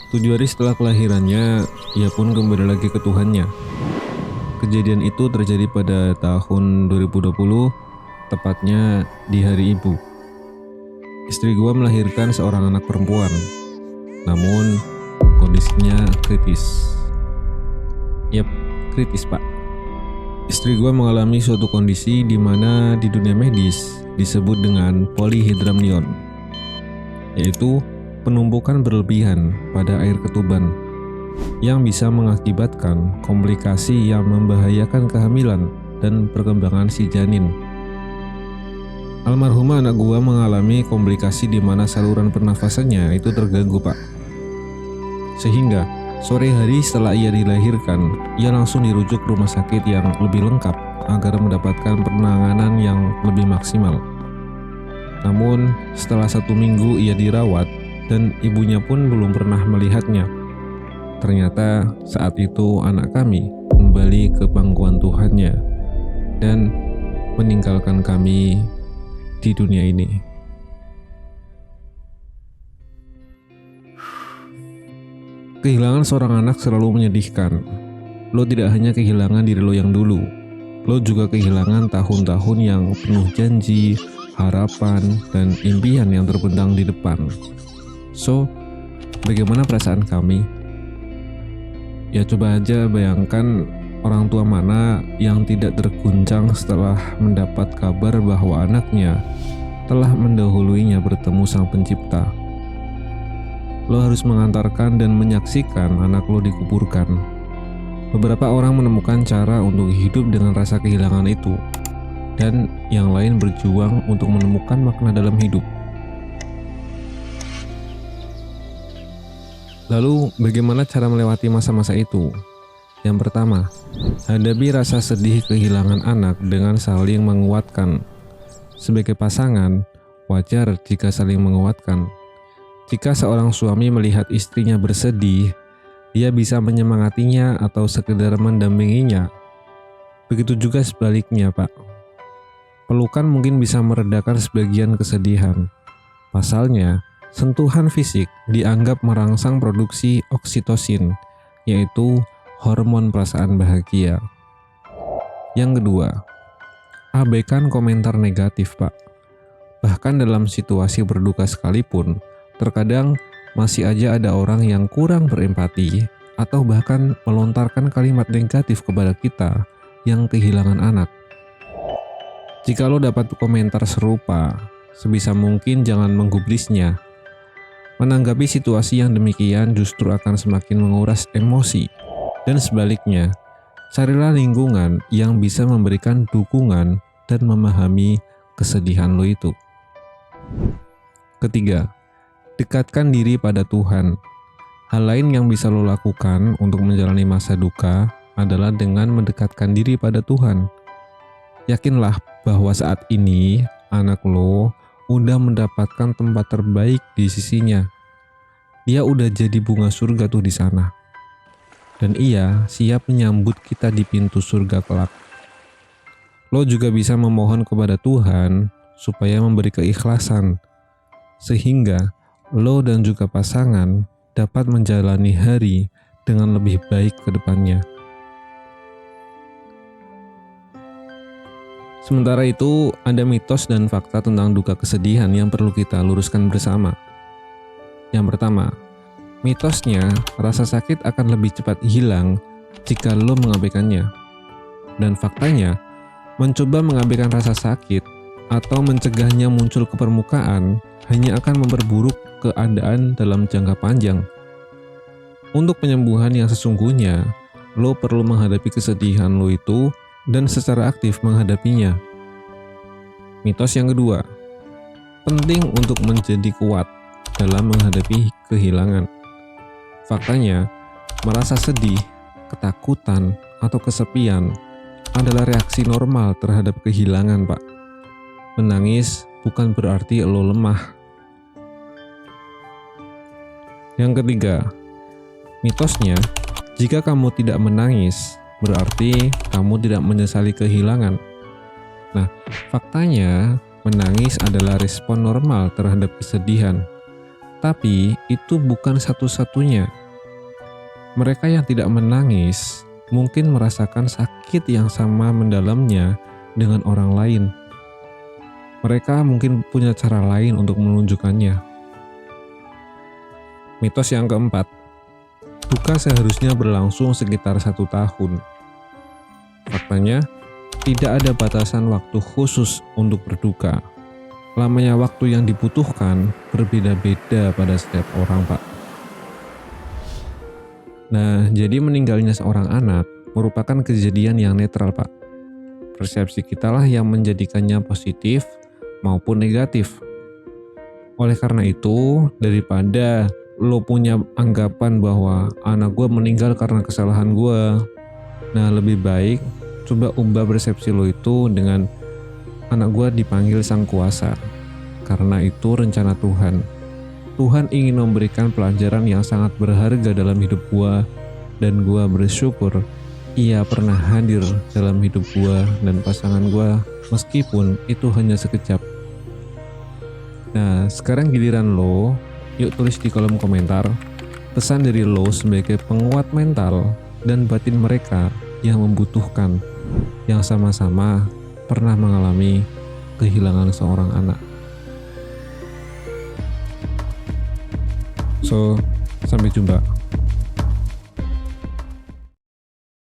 7 hari setelah kelahirannya, ia pun kembali lagi ke Tuhannya. Kejadian itu terjadi pada tahun 2020, tepatnya di hari ibu. Istri gua melahirkan seorang anak perempuan, namun kondisinya kritis. Yap, kritis pak. Istri gua mengalami suatu kondisi di mana di dunia medis disebut dengan polyhydramnion, yaitu penumpukan berlebihan pada air ketuban yang bisa mengakibatkan komplikasi yang membahayakan kehamilan dan perkembangan si janin. Almarhumah anak gua mengalami komplikasi di mana saluran pernafasannya itu terganggu pak. Sehingga sore hari setelah ia dilahirkan, ia langsung dirujuk ke rumah sakit yang lebih lengkap agar mendapatkan penanganan yang lebih maksimal. Namun setelah 1 minggu ia dirawat dan ibunya pun belum pernah melihatnya. Ternyata saat itu anak kami kembali ke pangkuan Tuhannya dan meninggalkan kami di dunia ini. Kehilangan seorang anak selalu menyedihkan. Lo tidak hanya kehilangan diri lo yang dulu, lo juga kehilangan tahun-tahun yang penuh janji, harapan, dan impian yang terbentang di depan. So, bagaimana perasaan kami? Ya coba aja bayangkan orang tua mana yang tidak terguncang setelah mendapat kabar bahwa anaknya telah mendahuluinya bertemu Sang Pencipta. Lo harus mengantarkan dan menyaksikan anak lo dikuburkan. Beberapa orang menemukan cara untuk hidup dengan rasa kehilangan itu, dan yang lain berjuang untuk menemukan makna dalam hidup. Lalu, bagaimana cara melewati masa-masa itu? Yang pertama, hadapi rasa sedih kehilangan anak dengan saling menguatkan. Sebagai pasangan, wajar jika saling menguatkan. Jika seorang suami melihat istrinya bersedih, dia bisa menyemangatinya atau sekedar mendampinginya. Begitu juga sebaliknya, Pak. Pelukan mungkin bisa meredakan sebagian kesedihan. Pasalnya, sentuhan fisik dianggap merangsang produksi oksitosin, yaitu hormon perasaan bahagia. Yang kedua, abaikan komentar negatif, Pak. Bahkan dalam situasi berduka sekalipun, terkadang masih aja ada orang yang kurang berempati atau bahkan melontarkan kalimat negatif kepada kita yang kehilangan anak. Jika lo dapat komentar serupa, sebisa mungkin jangan menggubrisnya. Menanggapi situasi yang demikian justru akan semakin menguras emosi. Dan sebaliknya, carilah lingkungan yang bisa memberikan dukungan dan memahami kesedihan lo itu. Ketiga, dekatkan diri pada Tuhan. Hal lain yang bisa lo lakukan untuk menjalani masa duka adalah dengan mendekatkan diri pada Tuhan. Yakinlah bahwa saat ini anak lo udah mendapatkan tempat terbaik di sisinya. Dia udah jadi bunga surga tuh di sana. Dan ia siap menyambut kita di pintu surga kelak. Lo juga bisa memohon kepada Tuhan supaya memberi keikhlasan, sehingga lo dan juga pasangan dapat menjalani hari dengan lebih baik ke depannya. Sementara itu, ada mitos dan fakta tentang duka kesedihan yang perlu kita luruskan bersama. Yang pertama, mitosnya rasa sakit akan lebih cepat hilang jika lo mengabaikannya. Dan faktanya, mencoba mengabaikan rasa sakit atau mencegahnya muncul ke permukaan hanya akan memperburuk keadaan dalam jangka panjang. Untuk penyembuhan yang sesungguhnya, lo perlu menghadapi kesedihan lo itu dan secara aktif menghadapinya. Mitos yang kedua, penting untuk menjadi kuat dalam menghadapi kehilangan. Faktanya, merasa sedih, ketakutan, atau kesepian adalah reaksi normal terhadap kehilangan, Pak. Menangis bukan berarti lo lemah. Yang ketiga, mitosnya, jika kamu tidak menangis, berarti kamu tidak menyesali kehilangan. Nah, faktanya menangis adalah respon normal terhadap kesedihan. Tapi itu bukan satu-satunya Mereka yang tidak menangis mungkin merasakan sakit yang sama mendalamnya dengan orang lain. Mereka mungkin punya cara lain untuk menunjukkannya. Mitos yang keempat, duka seharusnya berlangsung sekitar 1 tahun. Faktanya, tidak ada batasan waktu khusus untuk berduka. Lamanya waktu yang dibutuhkan berbeda-beda pada setiap orang, Pak. Nah, jadi meninggalnya seorang anak merupakan kejadian yang netral, Pak. Persepsi kita lah yang menjadikannya positif maupun negatif. Oleh karena itu, daripada lo punya anggapan bahwa anak gue meninggal karena kesalahan gue, nah lebih baik coba ubah persepsi lo itu dengan anak gue dipanggil Sang Kuasa. Karena itu rencana Tuhan. Tuhan ingin memberikan pelajaran yang sangat berharga dalam hidup gue, dan gue bersyukur Ia pernah hadir dalam hidup gue dan pasangan gue, meskipun itu hanya sekejap. Nah, sekarang giliran lo. Yuk tulis di kolom komentar pesan dari lo sebagai penguat mental dan batin mereka yang membutuhkan, yang sama-sama pernah mengalami kehilangan seorang anak. So, sampai jumpa.